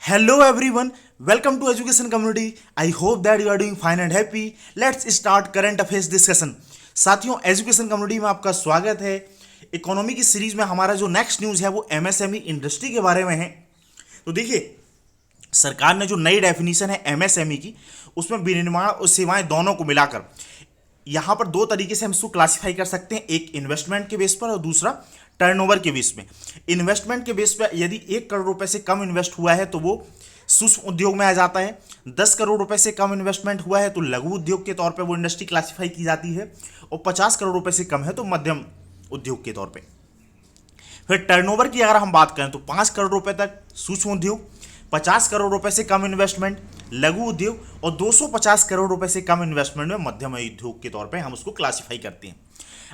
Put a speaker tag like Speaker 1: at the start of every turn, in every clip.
Speaker 1: Hello everyone, welcome to Education Community. I hope that you are doing fine and happy. Let's start current affairs discussion. साथियों, education community में आपका स्वागत है। Economy की series में हमारा जो नेक्स्ट न्यूज़ है वो एमएसएमई इंडस्ट्री के बारे में है। तो देखिए, सरकार ने जो नई डेफिनेशन है एमएसएमई की, उसमें विनिर्माण और सेवाएं दोनों को मिलाकर यहाँ पर दो तरीके से हम इसको क्लासिफाई कर सकते हैं, एक इन्वेस्टमेंट के बेस पर और दूसरा टर्नओवर के बेस में। इन्वेस्टमेंट के बेस पर यदि 1 करोड़ रुपए से कम इन्वेस्ट हुआ है तो वो सूक्ष्म उद्योग में आ जाता है। 10 करोड़ रुपए से कम इन्वेस्टमेंट हुआ है तो लघु उद्योग के तौर पे वो इंडस्ट्री क्लासिफाई की जाती है, और 50 करोड़ रुपए से कम है तो मध्यम उद्योग के तौर पे। फिर टर्नओवर की अगर हम बात करें तो 5 करोड़ रुपए तक सूक्ष्म उद्योग, 50 करोड़ रुपए से कम इन्वेस्टमेंट लघु उद्योग, और 250 करोड़ रुपए से कम इन्वेस्टमेंट में मध्यम उद्योग के तौर पे हम उसको क्लासिफाई करते हैं।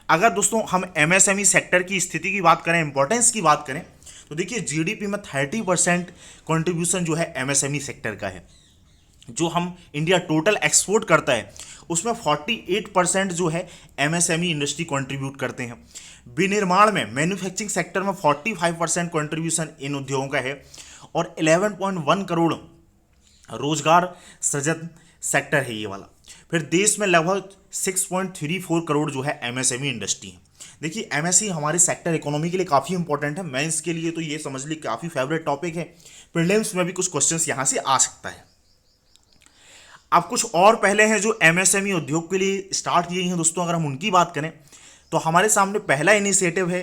Speaker 1: अगर दोस्तों हम एमएसएमई सेक्टर की स्थिति की बात करें, इंपॉर्टेंस की बात करें, तो देखिए जीडीपी में 30% कंट्रीब्यूशन जो है एमएसएमई सेक्टर का है। जो हम इंडिया टोटल एक्सपोर्ट करता है उसमें 48% जो है एमएसएमई इंडस्ट्री कंट्रीब्यूट करते हैं। विनिर्माण में मैन्युफैक्चरिंग सेक्टर में 45% कंट्रीब्यूशन इन उद्योगों का है, और 11.1 करोड़ रोजगार सृजन सेक्टर है ये वाला। फिर देश में लगभग 6.34 करोड़ जो है एमएसएमई इंडस्ट्री है। देखिए, एमएसई हमारे सेक्टर इकोनॉमी के लिए काफ़ी इंपॉर्टेंट है। मेंस के लिए तो ये समझ ली काफ़ी फेवरेट टॉपिक है। प्रीलिम्स में भी कुछ क्वेश्चंस यहाँ से आ सकता है। अब कुछ और पहले हैं जो एमएसएमई उद्योग के लिए स्टार्ट किए हैं दोस्तों। अगर हम उनकी बात करें तो हमारे सामने पहला इनिशिएटिव है।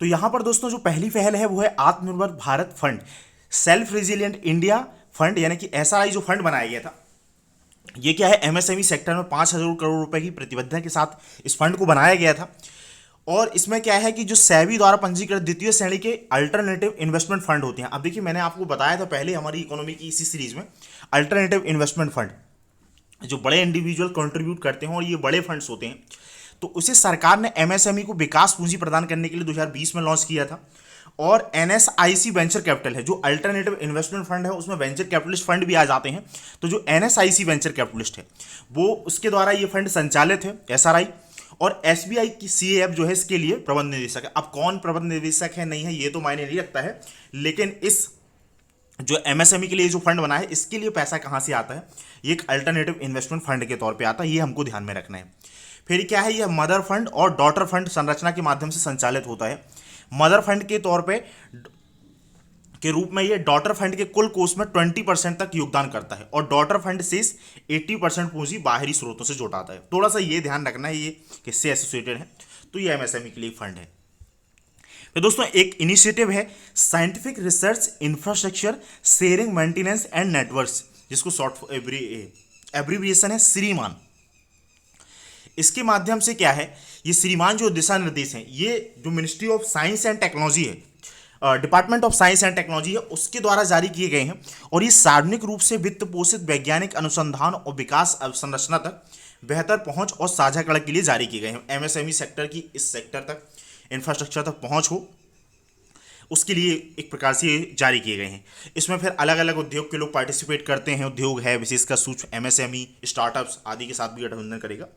Speaker 1: तो यहां पर दोस्तों जो पहली पहल है वो है आत्मनिर्भर Bharat fund, self resilient India fund, यानी कि एसआरआई जो फंड बनाया गया था। ये क्या है, एमएसएमई सेक्टर में 5,000 करोड़ रुपए की प्रतिबद्धता के साथ इस फंड को बनाया गया था। और इसमें क्या है कि जो सेबी द्वारा पंजीकृत द्वितीय श्रेणी के अल्टरनेटिव इन्वेस्टमेंट फंड होते हैं। अब देखिए, मैंने आपको बताया था पहले हमारी इकोनॉमी की इसी सीरीज में, अल्टरनेटिव इन्वेस्टमेंट फंड जो बड़े इंडिविजुअल कंट्रीब्यूट करते हैं और ये बड़े फंड्स होते हैं। तो उसे सरकार ने एमएसएमई को विकास पूंजी प्रदान करने के लिए 2020 में लॉन्च किया था। और एनएसआईसी वेंचर कैपिटल है, जो अल्टरनेटिव इन्वेस्टमेंट फंड है, उसमें वेंचर कैपिटलिस्ट फंड भी आ जाते हैं। तो जो एनएसआईसी वेंचर कैपिटलिस्ट है वो उसके द्वारा ये फंड संचालित है, एसआरआई। और एसबीआई की सीएएफ जो है इसके लिए प्रबंध निदेशक है। अब कौन प्रबंध निदेशक है नहीं है ये तो मायने नहीं रखता है, लेकिन इस जो एमएसएमई के लिए जो फंड बना है इसके लिए पैसा कहाँ से आता है, ये एक अल्टरनेटिव इन्वेस्टमेंट फंड के तौर पे आता है। ये हमको ध्यान में रखना है। फिर क्या है, यह मदर फंड और डॉटर फंड संरचना के माध्यम से संचालित होता है। मदर फंड के तौर पे के रूप में ये डॉटर फंड के कुल कोष में 20% तक योगदान करता है, और डॉटर फंड से 80% पूंजी बाहरी स्रोतों से जुटाता है। थोड़ा सा ये ध्यान रखना है, ये किससे एसोसिएटेड है। तो ये एमएसएमई के लिए फंड है। तो दोस्तों एक इनिशिएटिव है scientific research infrastructure sharing maintenance and networks, जिसको शॉर्ट एब्रीविएशन है श्रीमान। इसके माध्यम से क्या है, ये श्रीमान जो दिशा निर्देश हैं, ये जो ministry of science and technology है, department of science and technology है, उसके द्वारा जारी किए गए हैं। और ये सार्वजनिक रूप से वित्त पोषित वैज्ञानिक अनुसंधान और विकास अवसंरचना तक बेहतर पहुंच और साझाकरण के लिए जारी किए गए हैं। एमएसएमई सेक्टर की इस सेक्टर तक, इंफ्रास्ट्रक्चर तक पहुंच हो, उसके लिए एक प्रकार से ये जारी किए गए हैं। इसमें फिर अलग अलग उद्योग के लोग पार्टिसिपेट करते हैं। उद्योग है विशेषकर सूक्ष्म एमएसएमई, स्टार्टअप्स आदि के साथ भी गठबंधन करेगा।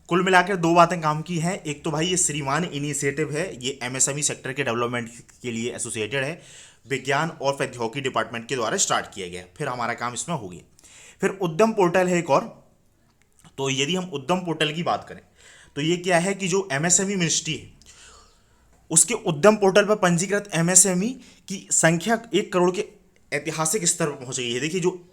Speaker 1: कुल मिलाकर दो बातें काम की हैं। एक तो भाई ये श्रीमान इनिशिएटिव है, ये एमएसएमई सेक्टर के डेवलपमेंट के लिए एसोसिएटेड है, विज्ञान और प्रौद्योगिकी डिपार्टमेंट के द्वारा स्टार्ट किया गया। फिर हमारा काम इसमें हो गया। फिर उद्यम पोर्टल है एक और। तो यदि हम उद्यम पोर्टल की बात करें तो ये क्या है कि जो एमएसएमई मिनिस्ट्री है उसके उद्यम पोर्टल पर पंजीकृत एमएसएमई की संख्या 1 करोड़ के ऐतिहासिक स्तर पर पहुंच गई है। देखिए, जो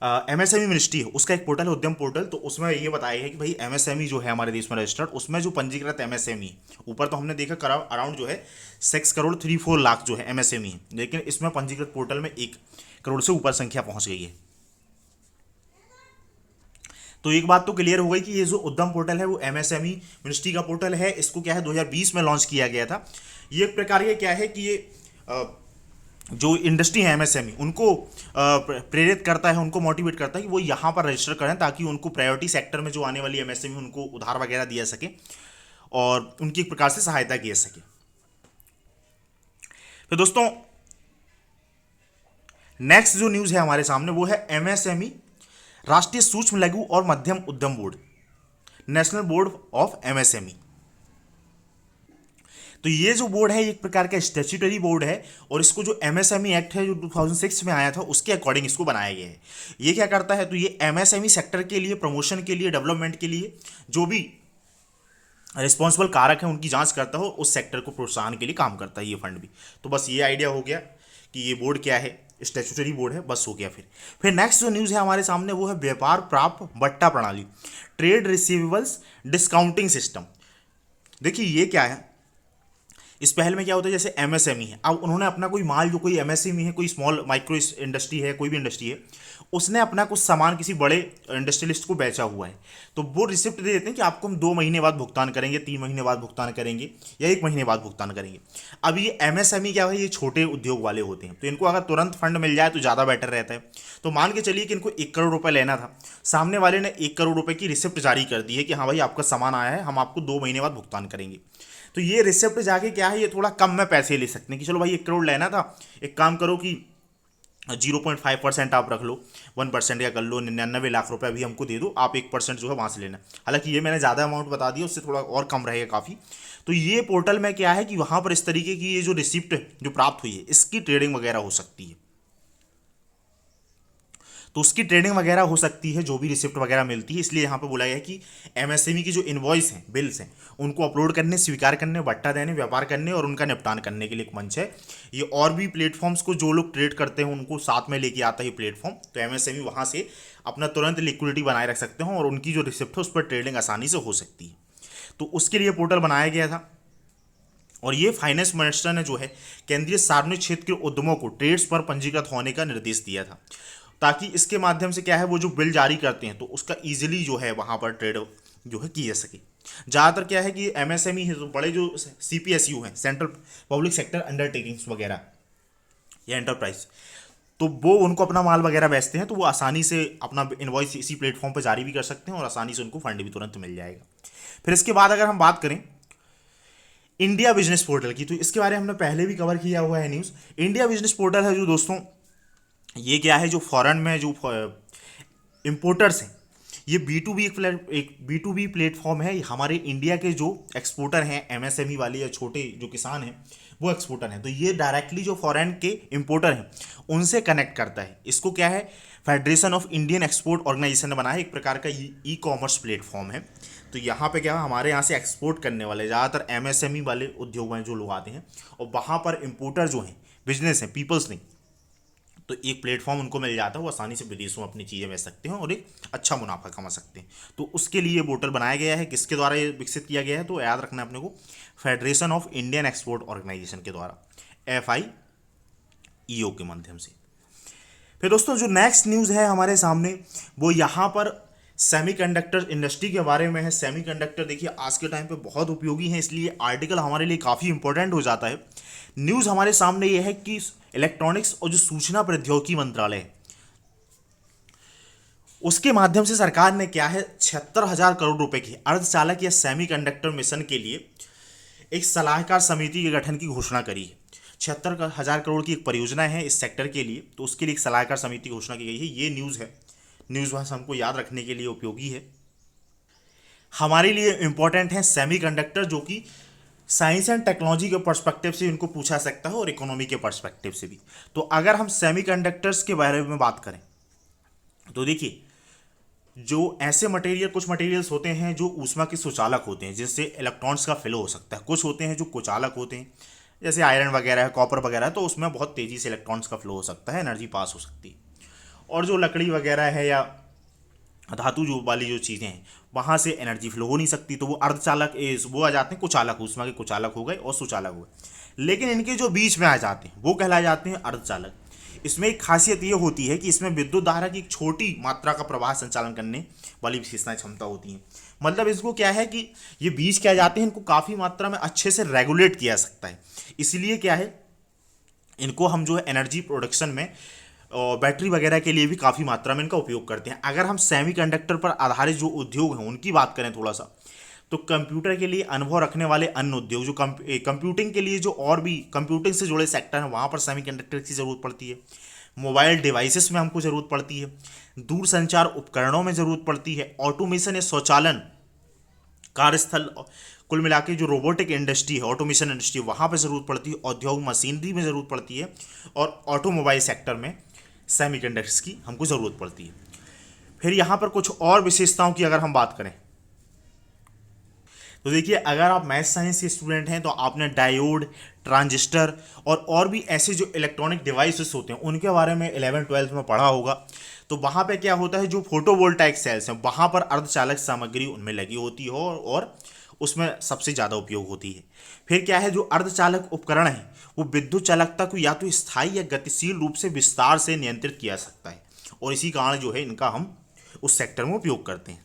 Speaker 1: एमएसएमई मिनिस्ट्री है उसका एक पोर्टल है उद्यम पोर्टल। तो उसमें ये बताया है कि भाई एमएसएमई जो है हमारे देश में रजिस्टर्ड, उसमें जो पंजीकृत एमएसएमई, ऊपर तो हमने देखा अराउंड जो है 6 करोड़ 34 लाख जो है एमएसएमई है, लेकिन इसमें पंजीकृत पोर्टल में 1 करोड़ से ऊपर संख्या पहुंच गई है। तो एक बात तो क्लियर हो गई कि ये जो उद्यम पोर्टल है वो एमएसएमई मिनिस्ट्री का पोर्टल है। इसको क्या है 2020 में लॉन्च किया गया था। ये एक प्रकार ये क्या है कि ये जो इंडस्ट्री है एमएसएमई उनको प्रेरित करता है, उनको मोटिवेट करता है कि वो यहाँ पर रजिस्टर करें, ताकि उनको प्रायोरिटी सेक्टर में जो आने वाली एमएसएमई उनको उधार वगैरह दिया सके और उनकी एक प्रकार से सहायता की जा सके। तो दोस्तों नेक्स्ट जो न्यूज़ है हमारे सामने वो है एमएसएमई राष्ट्रीय सूक्ष्म लघु और मध्यम उद्यम board, national board of MSME. तो ये जो बोर्ड है एक प्रकार का स्टैट्यूटरी बोर्ड है, और इसको जो एमएसएमई एक्ट है जो 2006 में आया था उसके अकॉर्डिंग इसको बनाया गया है। ये क्या करता है, तो ये एमएसएमई सेक्टर के लिए, प्रमोशन के लिए, डेवलपमेंट के लिए जो भी रिस्पॉन्सिबल कारक है उनकी जांच करता हो, उस सेक्टर को प्रोत्साहन के लिए काम करता है ये फंड भी। तो बस ये आइडिया हो गया कि ये बोर्ड क्या है, स्टैट्यूटरी बोर्ड है, बस हो गया। फिर नेक्स्ट जो न्यूज़ है हमारे सामने वो है व्यापार प्राप्त बट्टा प्रणाली, ट्रेड रिसीवेबल्स डिस्काउंटिंग सिस्टम। देखिए ये क्या है, इस पहल में क्या होता है, जैसे एमएसएमई है, अब उन्होंने अपना कोई माल, जो कोई एमएसएमई है, कोई स्मॉल माइक्रो इंडस्ट्री है, कोई भी इंडस्ट्री है, उसने अपना कुछ सामान किसी बड़े इंडस्ट्रियलिस्ट को बेचा हुआ है, तो वो रिसिप्ट दे देते हैं कि आपको हम 2 महीने बाद भुगतान करेंगे, 3 महीने बाद भुगतान करेंगे, या 1 महीने बाद भुगतान करेंगे। अब ये एमएसएमई क्या है, ये छोटे उद्योग वाले होते हैं, तो इनको अगर तुरंत फंड मिल जाए तो ज़्यादा बेटर रहता है। तो मान के चलिए कि इनको 1 करोड़ रुपये लेना था, सामने वाले ने 1 करोड़ रुपये की रिसिप्ट जारी कर दी है कि हाँ भाई आपका सामान आया है, हम आपको 2 महीने बाद भुगतान करेंगे। तो ये रिसिप्ट जाके क्या है, ये थोड़ा कम में पैसे ले सकते हैं कि चलो भाई 1 करोड़ लेना था, एक काम करो कि 0.5% आप रख लो, 1% का कर लो, 99 लाख रुपए अभी हमको दे दो, आप 1% जो है वहाँ से लेना। हालांकि ये मैंने ज़्यादा अमाउंट बता दिया, उससे थोड़ा और कम रहेगा काफ़ी। तो ये पोर्टल में क्या है कि वहाँ पर इस तरीके की ये जो रिसिप्ट जो प्राप्त हुई है इसकी ट्रेडिंग वगैरह हो सकती है, तो उसकी ट्रेडिंग वगैरह हो सकती है जो भी रिसिप्ट वगैरह मिलती है। इसलिए यहाँ पे बोला गया है कि एमएसएमई की जो इनवॉइस हैं, बिल्स हैं, उनको अपलोड करने, स्वीकार करने, बट्टा देने, व्यापार करने और उनका निपटान करने के लिए एक मंच है ये। और भी प्लेटफॉर्म्स को जो लोग ट्रेड करते हैं उनको साथ में लेके आता है प्लेटफॉर्म, तो एमएसएमई वहाँ से अपना तुरंत लिक्विडिटी बनाए रख सकते हैं और उनकी जो रिसिप्ट है उस पर ट्रेडिंग आसानी से हो सकती है। तो उसके लिए पोर्टल बनाया गया था, और ये फाइनेंस मिनिस्टर ने जो है केंद्रीय सार्वजनिक क्षेत्र के उद्यमों को ट्रेड्स पर पंजीकृत होने का निर्देश दिया था, ताकि इसके माध्यम से क्या है वो जो बिल जारी करते हैं तो उसका इजीली जो है वहाँ पर ट्रेड जो है की जा सके। ज़्यादातर क्या है कि एमएसएमई है, तो बड़े जो सीपीएसयू हैं, सेंट्रल पब्लिक सेक्टर अंडरटेकिंग्स वगैरह या एंटरप्राइज, तो वो उनको अपना माल वगैरह बेचते हैं, तो वो आसानी से अपना इनवॉइस इसी प्लेटफॉर्म पर जारी भी कर सकते हैं और आसानी से उनको फंड भी तुरंत मिल जाएगा। फिर इसके बाद अगर हम बात करें इंडिया बिजनेस पोर्टल की, तो इसके बारे में हमने पहले भी कवर किया हुआ है न्यूज़। इंडिया बिजनेस पोर्टल है जो दोस्तों, ये क्या है, जो फॉरेन में जो इम्पोर्टर्स हैं, ये एक बी टू बी प्लेटफॉर्म है। हमारे इंडिया के जो एक्सपोर्टर हैं, एमएसएमई वाले या छोटे जो किसान हैं वो एक्सपोर्टर हैं, तो ये डायरेक्टली जो फॉरेन के इम्पोर्टर हैं उनसे कनेक्ट करता है। इसको क्या है, federation of Indian export organisation ने बनाया, एक प्रकार का ई कॉमर्स प्लेटफॉर्म है। तो यहाँ पे क्या है, हमारे यहाँ से एक्सपोर्ट करने वाले ज़्यादातर एमएसएमई वाले उद्योग में जो लोग आते हैं, और वहाँ पर इम्पोर्टर जो हैं, बिजनेस हैं, पीपल्स नहीं, तो एक प्लेटफॉर्म उनको मिल जाता है, वो आसानी से विदेशों में अपनी चीज़ें बेच सकते हैं और एक अच्छा मुनाफा कमा सकते हैं। तो उसके लिए पोर्टल बनाया गया है। किसके द्वारा ये विकसित किया गया है, तो याद रखना है अपने को, federation of Indian export organisation के द्वारा, FIEO के माध्यम से। फिर दोस्तों जो नेक्स्ट न्यूज़ है हमारे सामने वो यहाँ पर सेमीकंडक्टर इंडस्ट्री के बारे में है। सेमीकंडक्टर देखिए आज के टाइम पे बहुत उपयोगी है, इसलिए आर्टिकल हमारे लिए काफ़ी इंपॉर्टेंट हो जाता है। न्यूज़ हमारे सामने ये है कि इलेक्ट्रॉनिक्स और जो सूचना प्रौद्योगिकी मंत्रालय है उसके माध्यम से सरकार ने क्या है 76,000 करोड़ रुपए की अर्धचालक या सेमीकंडक्टर मिशन के लिए एक सलाहकार समिति के गठन की घोषणा करी है। 76,000 करोड़ की एक परियोजना है इस सेक्टर के लिए, तो उसके लिए एक सलाहकार समिति की घोषणा की गई है। ये न्यूज़ है, न्यूज़ बस हमको याद रखने के लिए उपयोगी है। हमारे लिए इंपॉर्टेंट है सेमीकंडक्टर, जो कि साइंस एंड टेक्नोलॉजी के पर्सपेक्टिव से इनको पूछा सकता है और इकोनॉमी के पर्सपेक्टिव से भी। तो अगर हम सेमीकंडक्टर्स के बारे में बात करें तो देखिए, जो ऐसे मटेरियल, कुछ मटेरियल्स होते हैं जो ऊष्मा के सुचालक होते हैं, जिससे इलेक्ट्रॉन्स का फ्लो हो सकता है। कुछ होते हैं जो कुचालक होते हैं, जैसे आयरन वगैरह है, कॉपर वगैरह है, तो उसमें बहुत तेज़ी से इलेक्ट्रॉन्स का फ्लो हो सकता है, एनर्जी पास हो सकती है। और जो लकड़ी वगैरह है या धातु जो वाली जो चीज़ें हैं वहाँ से एनर्जी फ्लो हो नहीं सकती, तो वो अर्धचालक वो आ जाते हैं कुचालक, ऊष्मा के कुचालक हो गए और सुचालक हो गए। लेकिन इनके जो बीच में आ जाते हैं वो कहलाए जाते हैं अर्धचालक। इसमें एक खासियत ये होती है कि इसमें विद्युत धारा की एक छोटी मात्रा का प्रवाह संचालन करने वाली विशेषताएं, क्षमता होती हैं। मतलब इसको क्या है कि ये बीज क्या जाते हैं, इनको काफ़ी मात्रा में अच्छे से रेगुलेट किया जा सकता है। इसलिए क्या है, इनको हम जो है एनर्जी प्रोडक्शन में और बैटरी वगैरह के लिए भी काफ़ी मात्रा में इनका उपयोग करते हैं। अगर हम सेमीकंडक्टर पर आधारित जो उद्योग हैं उनकी बात करें थोड़ा सा, तो कंप्यूटर के लिए अनुभव रखने वाले अन्य उद्योग, जो कंप्यूटिंग के लिए जो और भी कंप्यूटिंग से जुड़े सेक्टर हैं वहाँ पर सेमीकंडक्टर की ज़रूरत पड़ती है। मोबाइल डिवाइसेस में हमको ज़रूरत पड़ती है, दूरसंचार उपकरणों में ज़रूरत पड़ती है, ऑटोमेशन या स्वचालन कार्यस्थल कुल मिला के जो रोबोटिक इंडस्ट्री है, ऑटोमेशन इंडस्ट्री, वहाँ पे ज़रूरत पड़ती है, औद्योगिक मशीनरी में ज़रूरत पड़ती है, और ऑटोमोबाइल सेक्टर में सेमीकंडक्टर्स की हमको ज़रूरत पड़ती है। फिर यहाँ पर कुछ और विशेषताओं की अगर हम बात करें तो देखिए, अगर आप मैथ साइंस के स्टूडेंट हैं तो आपने डायोड, ट्रांजिस्टर और भी ऐसे जो इलेक्ट्रॉनिक डिवाइसेस होते हैं उनके बारे में 11वीं-12वीं में पढ़ा होगा। तो वहाँ पे क्या होता है, जो फोटोवोल्टाइक सेल्स हैं वहाँ पर अर्धचालक सामग्री उनमें लगी होती है और उसमें सबसे ज़्यादा उपयोग होती है। फिर क्या है, जो अर्धचालक उपकरण है वो विद्युत चालकता को या तो स्थायी या गतिशील रूप से विस्तार से नियंत्रित किया जा सकता है, और इसी कारण जो है इनका हम उस सेक्टर में उपयोग करते हैं।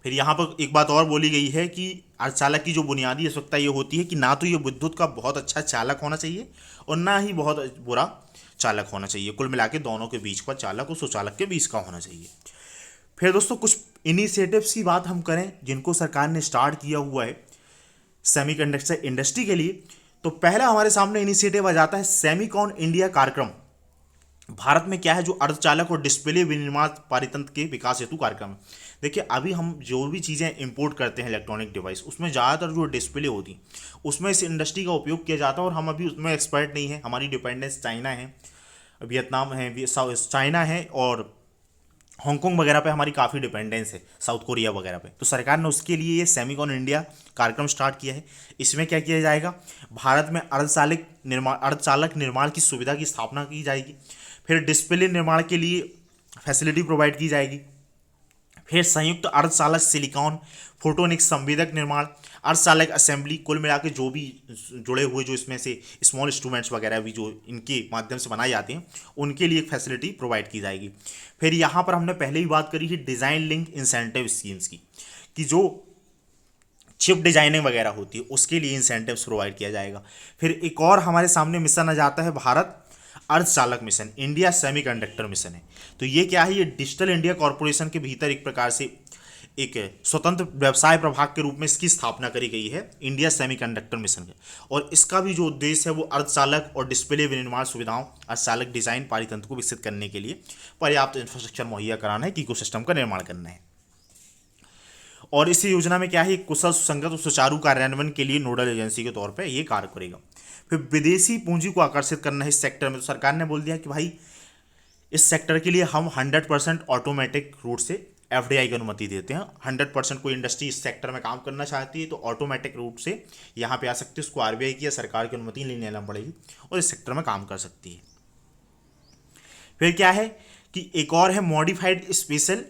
Speaker 1: फिर यहाँ पर एक बात और बोली गई है कि अर्धचालक की जो बुनियादी आवश्यकता ये होती है कि ना तो ये विद्युत का बहुत अच्छा चालक होना चाहिए और ना ही बहुत बुरा चालक होना चाहिए। कुल मिला के दोनों के बीच का चालक और सुचालक के बीच का होना चाहिए। फिर दोस्तों, कुछ इनिशिएटिव्स की बात हम करें जिनको सरकार ने स्टार्ट किया हुआ है सेमीकंडक्टर इंडस्ट्री के लिए, तो पहला हमारे सामने इनिशिएटिव आ जाता है सेमीकॉन इंडिया कार्यक्रम। भारत में क्या है, जो अर्धचालक और डिस्प्ले विनिर्माण पारितंत्र के विकास हेतु कार्यक्रम है। देखिए, अभी हम जो भी चीज़ें इंपोर्ट करते हैं इलेक्ट्रॉनिक डिवाइस, उसमें ज़्यादातर जो डिस्प्ले होती उसमें इस इंडस्ट्री का उपयोग किया जाता है, और हम अभी उसमें एक्सपर्ट नहीं है। हमारी डिपेंडेंस चाइना है, वियतनाम है, चाइना है, और हांगकांग वगैरह पे हमारी काफ़ी डिपेंडेंस है, साउथ कोरिया वगैरह पे। तो सरकार ने उसके लिए ये सेमीकॉन इंडिया कार्यक्रम स्टार्ट किया है। इसमें क्या किया जाएगा, भारत में अर्धचालक निर्माण की सुविधा की स्थापना की जाएगी। फिर डिस्प्ले निर्माण के लिए फैसिलिटी प्रोवाइड की जाएगी। फिर संयुक्त अर्धचालक सिलिकॉन फोटोनिक संवेदक निर्माण, अर्धचालक असेंबली, कुल मिला के जो भी जुड़े हुए जो इसमें से स्मॉल इंस्ट्रूमेंट्स वगैरह भी जो इनके माध्यम से बनाए जाते हैं उनके लिए एक फैसिलिटी प्रोवाइड की जाएगी। फिर यहाँ पर हमने पहले ही बात करी है डिज़ाइन लिंक इंसेंटिव स्कीम्स की, कि जो चिप डिजाइनिंग वगैरह होती है उसके लिए इंसेंटिव्स प्रोवाइड किया जाएगा। फिर एक और हमारे सामने मिशन आ जाता है भारत अर्धचालक मिशन, इंडिया सेमीकंडक्टर मिशन है। तो ये क्या है, ये डिजिटल इंडिया कॉरपोरेशन के भीतर एक प्रकार से एक स्वतंत्र व्यवसाय प्रभाग के रूप में इसकी स्थापना करी गई है, इंडिया सेमीकंडक्टर मिशन के। और इसका भी जो उद्देश्य है वो अर्धचालक और डिस्प्ले विनिर्माण सुविधाओं, अर्धचालक डिजाइन पारितंत्र को विकसित करने के लिए पर्याप्त इंफ्रास्ट्रक्चर मुहैया कराना है, इकोसिस्टम का निर्माण करना है। और इस योजना में क्या है, कुशल, सुसंगत और सुचारू कार्यान्वयन के लिए नोडल एजेंसी के तौर पर ये कार्य करेगा। फिर विदेशी पूंजी को आकर्षित करना है इस सेक्टर में। तो सरकार ने बोल दिया कि भाई इस सेक्टर के लिए हम 100% ऑटोमेटिक रूट से एफडीआई की अनुमति देते हैं। 100% कोई इंडस्ट्री इस सेक्टर में काम करना चाहती है तो ऑटोमेटिक रूट से यहाँ पे आ सकती है, उसको आरबीआई की या सरकार की अनुमति लेना पड़ेगी और इस सेक्टर में काम कर सकती है। फिर क्या है कि एक और है modified special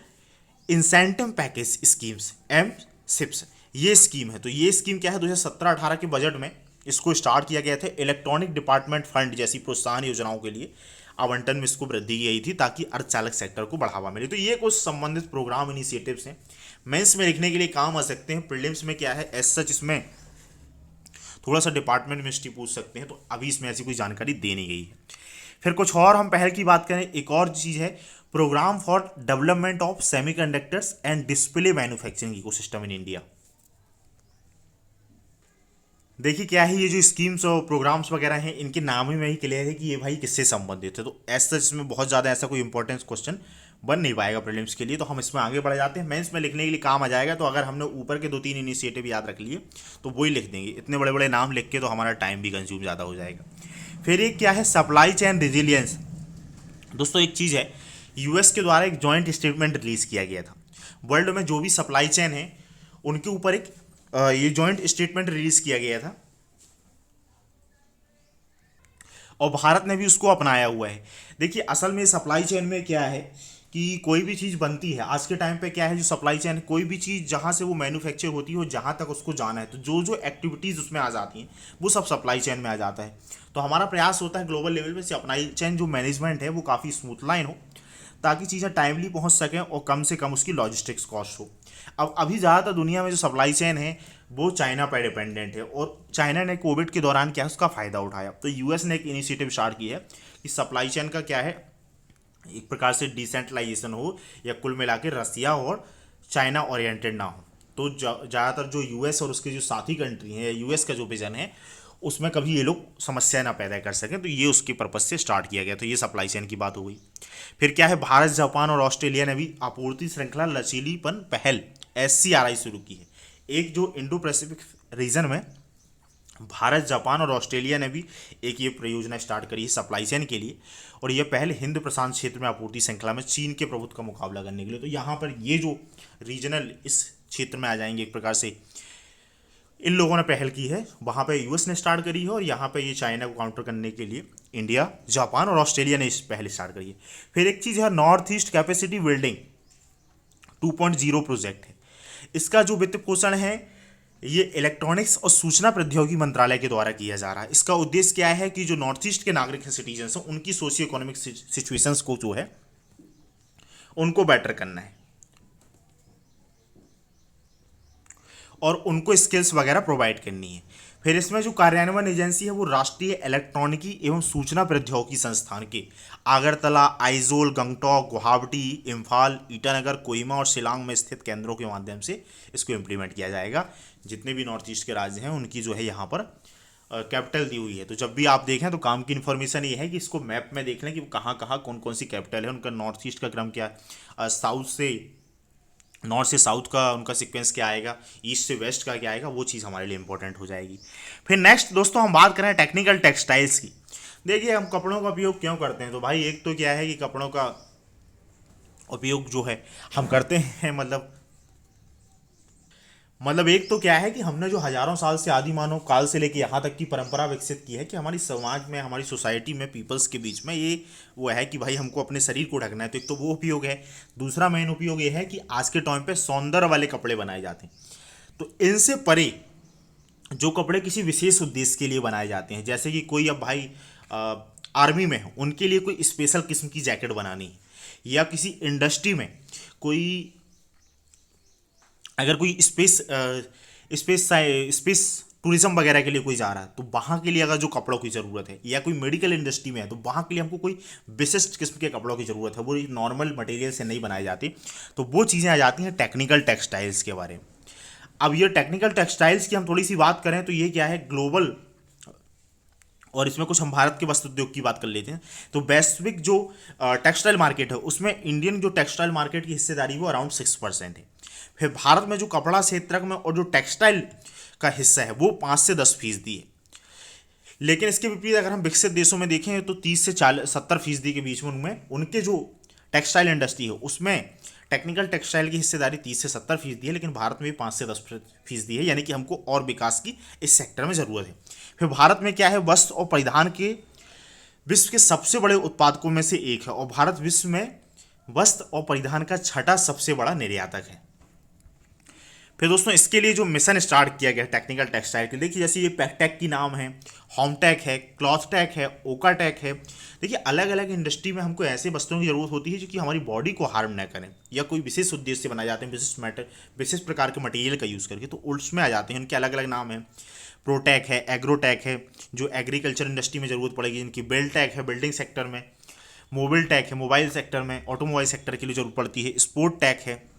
Speaker 1: incentive package schemes, M-sips, ये स्कीम है। तो ये स्कीम क्या है, 2017-18 के बजट में इसको स्टार्ट किया गया था। इलेक्ट्रॉनिक डिपार्टमेंट फंड जैसी प्रोत्साहन योजनाओं के लिए आवंटन में इसको वृद्धि की गई थी ताकि अर्धचालक सेक्टर को बढ़ावा मिले। तो ये कुछ संबंधित प्रोग्राम इनिशिएटिव्स हैं, मेंस में लिखने के लिए काम आ सकते हैं। प्रीलिम्स में क्या है, एज सच इसमें थोड़ा सा डिपार्टमेंट मिनिस्ट्री पूछ सकते हैं, तो अभी इसमें ऐसी कोई जानकारी दे नहीं गई है। फिर कुछ और हम पहल की बात करें, एक और चीज़ है programme for development of semiconductors and display manufacturing ecosystem in India. देखिए क्या है, ये जो स्कीम्स और प्रोग्राम्स वगैरह हैं इनके नाम ही में ही क्लियर है कि ये भाई किससे संबंधित है। तो ऐसा इसमें बहुत ज़्यादा ऐसा कोई इंपॉर्टेंस क्वेश्चन बन नहीं पाएगा प्रीलिम्स के लिए, तो हम इसमें आगे बढ़ जाते हैं। मेंस में लिखने के लिए काम आ जाएगा। तो अगर हमने ऊपर के 2-3 इनिशिएटिव याद रख लिए तो वही लिख देंगे, इतने बड़े बड़े नाम लिख के तो हमारा टाइम भी कंज्यूम ज़्यादा हो जाएगा। फिर एक क्या है, सप्लाई चेन रिजिलियंस। दोस्तों एक चीज़ है, यूएस के द्वारा एक जॉइंट स्टेटमेंट रिलीज़ किया गया था। वर्ल्ड में जो भी सप्लाई चेन है उनके ऊपर एक ये जॉइंट स्टेटमेंट रिलीज़ किया गया था और भारत ने भी उसको अपनाया हुआ है। देखिए असल में सप्लाई चेन में क्या है कि कोई भी चीज़ बनती है आज के टाइम पे, क्या है जो सप्लाई चेन, कोई भी चीज़ जहाँ से वो मैन्युफैक्चर होती है और जहाँ तक उसको जाना है, तो जो जो एक्टिविटीज़ उसमें आ जाती हैं वो सब सप्लाई चेन में आ जाता है। तो हमारा प्रयास होता है ग्लोबल लेवल पे सप्लाई चेन जो मैनेजमेंट है वो काफ़ी स्मूथ लाइन हो ताकि चीज़ें टाइमली पहुँच सकें और कम से कम उसकी लॉजिस्टिक्स कॉस्ट हो। अब अभी ज़्यादातर दुनिया में जो सप्लाई चेन है वो चाइना पर डिपेंडेंट है और चाइना ने कोविड के दौरान क्या है उसका फ़ायदा उठाया। तो यूएस ने एक इनिशिएटिव स्टार्ट की है कि सप्लाई चेन का क्या है एक प्रकार से डिसेंट्रलाइजेशन हो या कुल मिला के रसिया और चाइना ओरिएंटेड ना हो। तो ज़्यादातर जो यूएस और उसके जो साथी कंट्री हैं, यूएस का जो विजन है उसमें कभी ये लोग समस्या ना पैदा कर सकें, तो ये उसके पर्पज़ से स्टार्ट किया गया। तो ये सप्लाई चेन की बात हो गई। फिर क्या है, भारत, जापान और ऑस्ट्रेलिया ने भी आपूर्ति श्रृंखला लचीलीपन पहल SCRI शुरू की है। एक जो इंडो पैसिफिक रीजन में भारत, जापान और ऑस्ट्रेलिया ने भी एक ये परियोजना स्टार्ट करी है सप्लाई चेन के लिए, और ये पहले हिंद प्रशांत क्षेत्र में आपूर्ति श्रृंखला में चीन के प्रभुत्व का मुकाबला करने के लिए। तो यहाँ पर ये जो रीजनल इस क्षेत्र में आ जाएंगे एक प्रकार से, इन लोगों ने पहल की है, वहाँ पे यूएस ने स्टार्ट करी है, और यहाँ पे ये चाइना को काउंटर करने के लिए इंडिया, जापान और ऑस्ट्रेलिया ने इस पहले स्टार्ट करी है। फिर एक चीज़ है north east capacity building 2.0 project है। इसका जो वित्त पोषण है ये इलेक्ट्रॉनिक्स और सूचना प्रौद्योगिकी मंत्रालय के द्वारा किया जा रहा है। इसका उद्देश्य क्या है कि जो नॉर्थ ईस्ट के नागरिक हैं, सिटीजन्स हैं, उनकी सोशियो इकोनॉमिक सिचुएशंस को जो है उनको बेटर करना है और उनको स्किल्स वगैरह प्रोवाइड करनी है। फिर इसमें जो कार्यान्वयन एजेंसी है वो राष्ट्रीय इलेक्ट्रॉनिकी एवं सूचना प्रौद्योगिकी संस्थान के आगरतला, आइजोल, गंगटोक, गुवाहाटी, इम्फाल, ईटानगर, कोहिमा और शिलांग में स्थित केंद्रों के माध्यम से इसको इम्प्लीमेंट किया जाएगा। जितने भी नॉर्थ ईस्ट के राज्य हैं उनकी जो है यहाँ पर कैपिटल दी हुई है। तो जब भी आप देखें तो काम की इन्फॉर्मेशन ये है कि इसको मैप में देख लें कि कहाँ कहाँ कौन कौन सी कैपिटल है, उनका नॉर्थ ईस्ट का क्रम क्या है, नॉर्थ से साउथ का उनका सीक्वेंस क्या आएगा, ईस्ट से वेस्ट का क्या आएगा, वो चीज़ हमारे लिए इंपॉर्टेंट हो जाएगी। फिर नेक्स्ट दोस्तों हम बात करें टेक्निकल टेक्सटाइल्स की। देखिए हम कपड़ों का उपयोग क्यों करते हैं, तो भाई एक तो क्या है कि कपड़ों का उपयोग जो है हम करते हैं मतलब एक तो क्या है कि हमने जो हजारों साल से आदि मानव काल से लेकर यहाँ तक की परंपरा विकसित की है कि हमारी समाज में, हमारी सोसाइटी में, पीपल्स के बीच में ये वो है कि भाई हमको अपने शरीर को ढकना है। तो एक तो वो उपयोग है। दूसरा मेन उपयोग ये है कि आज के टाइम पे सौंदर्य वाले कपड़े बनाए जाते हैं। तो इनसे परे जो कपड़े किसी विशेष उद्देश्य के लिए बनाए जाते हैं, जैसे कि कोई अब भाई आर्मी में है, उनके लिए कोई स्पेशल किस्म की जैकेट बनानी है, या किसी इंडस्ट्री में कोई अगर कोई स्पेस टूरिज्म वगैरह के लिए कोई जा रहा है तो वहाँ के लिए अगर जो कपड़ों की ज़रूरत है, या कोई मेडिकल इंडस्ट्री में है तो वहाँ के लिए हमको कोई विशिष्ट किस्म के कपड़ों की ज़रूरत है, वो नॉर्मल मटेरियल से नहीं बनाए जाते। तो वो चीज़ें आ जाती हैं टेक्निकल टेक्सटाइल्स के बारे में। अब ये टेक्निकल टेक्सटाइल्स की हम थोड़ी सी बात करें तो ये क्या है, ग्लोबल, और इसमें कुछ हम भारत के वस्त्र उद्योग की बात कर लेते हैं। तो वैश्विक जो टेक्सटाइल मार्केट है उसमें इंडियन जो टेक्सटाइल मार्केट की हिस्सेदारी वो अराउंड 6% है। फिर भारत में जो कपड़ा क्षेत्र में और जो टेक्सटाइल का हिस्सा है वो 5 से 10% है। लेकिन इसके विपरीत अगर हम विकसित देशों में देखें तो 30 से 70% के बीच में उनमें उनके जो टेक्सटाइल इंडस्ट्री है उसमें टेक्निकल टेक्सटाइल की हिस्सेदारी 30 से 70% है, लेकिन भारत में भी 5 से 10% है, यानी कि हमको और विकास की इस सेक्टर में ज़रूरत है। फिर भारत में क्या है, वस्त्र और परिधान के विश्व के सबसे बड़े उत्पादकों में से एक है, और भारत विश्व में वस्त्र और परिधान का छठा सबसे बड़ा निर्यातक है। फिर दोस्तों इसके लिए जो मिशन स्टार्ट किया गया है टेक्निकल टेक्सटाइल के, देखिए जैसे ये पैकटेक की नाम है, होमटेक है, क्लॉथटेक है, ओकाटेक है। देखिए अलग अलग इंडस्ट्री में हमको ऐसे वस्त्रों की ज़रूरत होती है जो कि हमारी बॉडी को हार्म न करें, या कोई विशेष उद्देश्य से बनाए जाते हैं, विशेष प्रकार के मटेरियल का यूज़ करके, तो उसमें आ जाते हैं। उनके अलग अलग नाम हैं, प्रोटेक है, एग्रोटेक है जो एग्रीकल्चर इंडस्ट्री में ज़रूरत पड़ेगी, इनकी बेल्टेक है बिल्डिंग सेक्टर में, मोबाइल टेक है मोबाइल सेक्टर में, ऑटोमोबाइल सेक्टर के लिए जरूरत पड़ती है, स्पोर्ट टेक है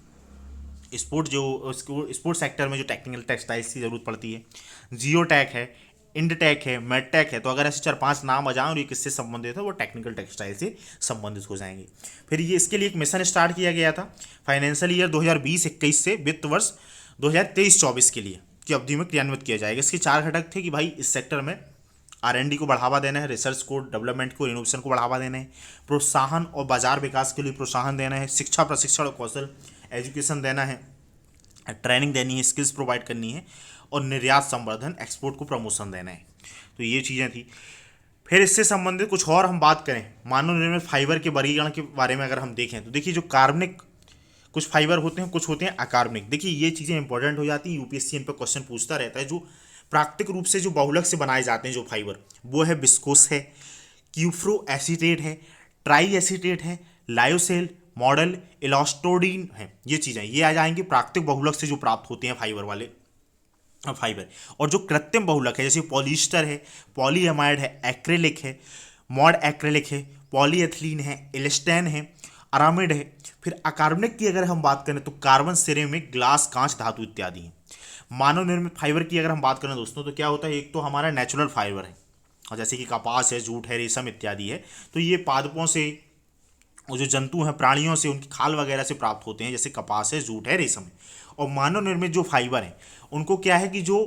Speaker 1: स्पोर्ट सेक्टर में जो टेक्निकल टेक्सटाइल्स की ज़रूरत पड़ती है, जियो टैक है, इंडटेक है, मेडटेक है। तो अगर ऐसे 4-5 नाम आ जाएं और ये किससे संबंधित है वो टेक्निकल टेक्सटाइल से संबंधित हो जाएंगे। फिर ये इसके लिए एक मिशन स्टार्ट किया गया था फाइनेंशियल ईयर 2020-21 से वित्त वर्ष 2023-24 के लिए की अवधि में क्रियान्वित किया जाएगा। इसके 4 घटक थे कि भाई इस सेक्टर में R&D को बढ़ावा देना है, रिसर्च को, डेवलपमेंट को, इनोवेशन को बढ़ावा देना है, प्रोत्साहन और बाजार विकास के लिए प्रोत्साहन देना है, शिक्षा, प्रशिक्षण और कौशल एजुकेशन देना है, ट्रेनिंग देनी है, स्किल्स प्रोवाइड करनी है, और निर्यात संवर्धन, एक्सपोर्ट को प्रमोशन देना है। तो ये चीज़ें थी। फिर इससे संबंधित कुछ और हम बात करें, मानव निर्मित फाइबर के वर्गीकरण के बारे में अगर हम देखें तो देखिए जो कार्बनिक कुछ फाइबर होते हैं, कुछ होते हैं अकार्बनिक। देखिए ये चीज़ें इंपॉर्टेंट हो जाती हैं, यूपीएससी इन पर क्वेश्चन पूछता रहता है। जो प्राकृतिक रूप से जो बहुलक से बनाए जाते हैं जो फाइबर, वो है विस्कोस है, क्यूफ्रो एसीटेट है, ट्राई एसीटेट है, लायोसेल, मॉडल, इलास्टोडीन है। ये चीज़ें ये आ जाएंगी प्राकृतिक बहुलक से जो प्राप्त होते हैं फाइबर वाले फाइबर। और जो कृत्रिम बहुलक है जैसे पॉलिस्टर है, पॉलीएमाइड है, एक्रेलिक है, मॉड एक्रेलिक है, पॉलीएथिलीन है, इलेस्टेन है, अरामिड है। फिर अकार्बनिक की अगर हम बात करें तो कार्बन, सिरेमिक, ग्लास, कांच, धातु इत्यादि हैं। मानव निर्मित फाइबर की अगर हम बात करें दोस्तों तो क्या होता है, एक तो हमारा नेचुरल फाइबर है, और जैसे कि कपास है, जूट है, रेशम इत्यादि है। तो ये पादपों से और जो जंतु हैं, प्राणियों से, उनकी खाल वगैरह से प्राप्त होते हैं, जैसे कपास है, जूट है, रेशम है। और मानव निर्मित जो फाइबर हैं उनको क्या है कि जो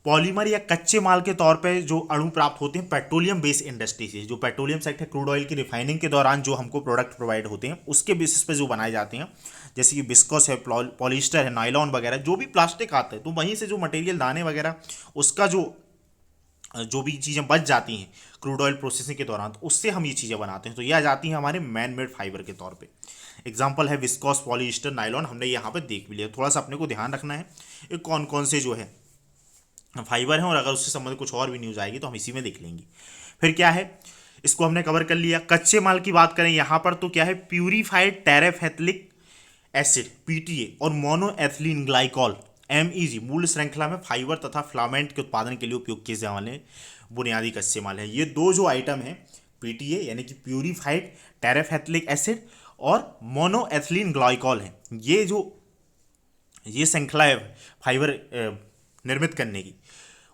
Speaker 1: पॉलीमर या कच्चे माल के तौर पे जो अणु प्राप्त होते हैं पेट्रोलियम बेस्ड इंडस्ट्री से, जो पेट्रोलियम सेक्टर क्रूड ऑयल की रिफाइनिंग के दौरान जो हमको प्रोडक्ट प्रोवाइड होते हैं उसके बेसिस पे जो बनाए जाते हैं, जैसे कि विस्कोस है, पॉलिस्टर है, नायलॉन वगैरह, जो भी प्लास्टिक आता है तो वहीं से जो मटेरियल दाने वगैरह उसका जो भी चीज़ें बच जाती हैं क्रूड ऑयल प्रोसेसिंग के दौरान, तो उससे हम ये चीज़ें बनाते हैं, तो ये आ जाती हैं हमारे मैन मेड फाइबर के तौर पे। एग्जांपल है विस्कोस, पॉलिस्टर, नायलॉन, हमने यहाँ पे देख भी लिया। थोड़ा सा अपने को ध्यान रखना है ये कौन कौन से जो है फाइबर हैं, और अगर उससे संबंधित कुछ और भी न्यूज़ आएगी तो हम इसी में देख लेंगे। फिर क्या है, इसको हमने कवर कर लिया। कच्चे माल की बात करें यहाँ पर तो क्या है, प्यूरिफाइड टेरेफेथिलिक एसिड पीटीए और मोनोएथिलीन ग्लाइकॉल एमईजी मूल श्रृंखला में फाइबर तथा फिलामेंट के उत्पादन के लिए उपयोग किए जाने वाले बुनियादी कच्चे माल है। ये दो जो आइटम है पीटीए यानी कि प्यूरिफाइड टेरेफेथिलिक एसिड और मोनोएथिलीन ग्लाइकॉल है, ये श्रृंखला है फाइबर निर्मित करने की,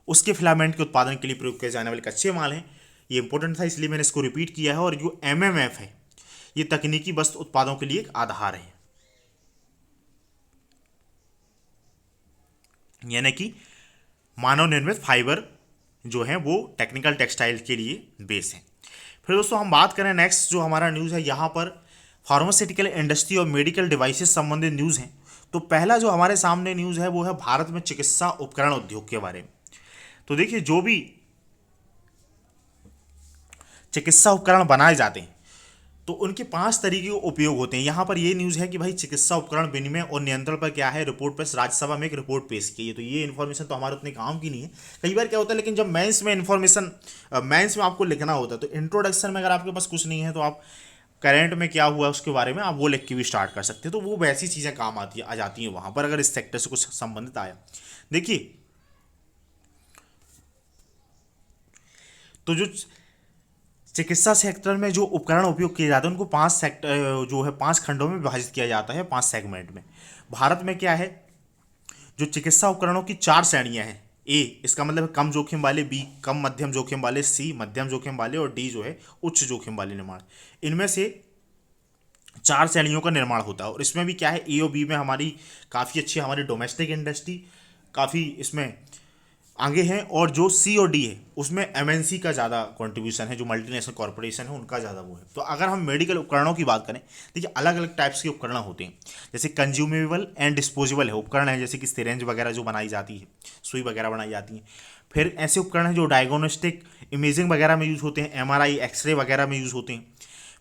Speaker 1: उसके फिलामेंट के उत्पादन के लिए प्रयोग किए जाने वाले कच्चे माल हैं। ये इंपॉर्टेंट था इसलिए मैंने इसको रिपीट किया है। और जो एमएमएफ है ये तकनीकी वस्त्र उत्पादों के लिए एक आधार है, यानी कि मानव निर्मित फाइबर जो है वो टेक्निकल टेक्सटाइल के लिए बेस है। फिर दोस्तों हम बात करें नेक्स्ट जो हमारा न्यूज़ है, यहाँ पर फार्मास्यूटिकल इंडस्ट्री और मेडिकल डिवाइसेस संबंधित न्यूज़ हैं। तो पहला जो हमारे सामने न्यूज़ है वो है भारत में चिकित्सा उपकरण उद्योग के बारे में। तो देखिए जो भी चिकित्सा उपकरण बनाए जाते हैं तो उनके 5 तरीके के उपयोग होते हैं। यहाँ पर ये न्यूज़ है कि भाई चिकित्सा उपकरण विनिमय और नियंत्रण पर क्या है रिपोर्ट पेश, राज्यसभा में एक रिपोर्ट पेश की है। तो ये इन्फॉर्मेशन तो हमारे उतने काम की नहीं है। कई बार क्या होता है लेकिन जब मेंस में आपको लिखना होता है तो इंट्रोडक्शन में अगर आपके पास कुछ नहीं है तो आप करंट में क्या हुआ उसके बारे में आप वो लिख के भी स्टार्ट कर सकते हैं, तो वो वैसी चीज़ें काम आ जाती हैं वहाँ पर अगर इस सेक्टर से कुछ संबंधित आया। देखिए तो जो चिकित्सा सेक्टर में जो उपकरण उपयोग किए जाते हैं उनको 5 खंडों में विभाजित किया जाता है, 5 सेगमेंट में। भारत में क्या है, जो चिकित्सा उपकरणों की 4 श्रेणियां हैं। ए इसका मतलब है कम जोखिम वाले, बी कम मध्यम जोखिम वाले, सी मध्यम जोखिम वाले और डी जो है उच्च जोखिम वाले निर्माण। इनमें से 4 श्रेणियों का निर्माण होता है और इसमें भी क्या है, ए और बी में हमारी काफ़ी अच्छी हमारी डोमेस्टिक इंडस्ट्री काफ़ी इसमें आगे हैं, और जो सी और डी है उसमें एमएनसी का ज़्यादा कंट्रीब्यूशन है, जो मल्टीनेशनल कॉरपोरेशन है उनका ज़्यादा वो है। तो अगर हम मेडिकल उपकरणों की बात करें, देखिए अलग अलग टाइप्स के उपकरण होते हैं, जैसे कंज्यूमेबल एंड डिस्पोजेबल है उपकरण है, जैसे कि सिरेंज वगैरह जो बनाई जाती है, सुई वगैरह बनाई जाती है। फिर ऐसे उपकरण हैं जो डायग्नोस्टिक इमेजिंग वगैरह में यूज़ होते हैं, एमआरआई एक्सरे वगैरह में यूज़ होते हैं।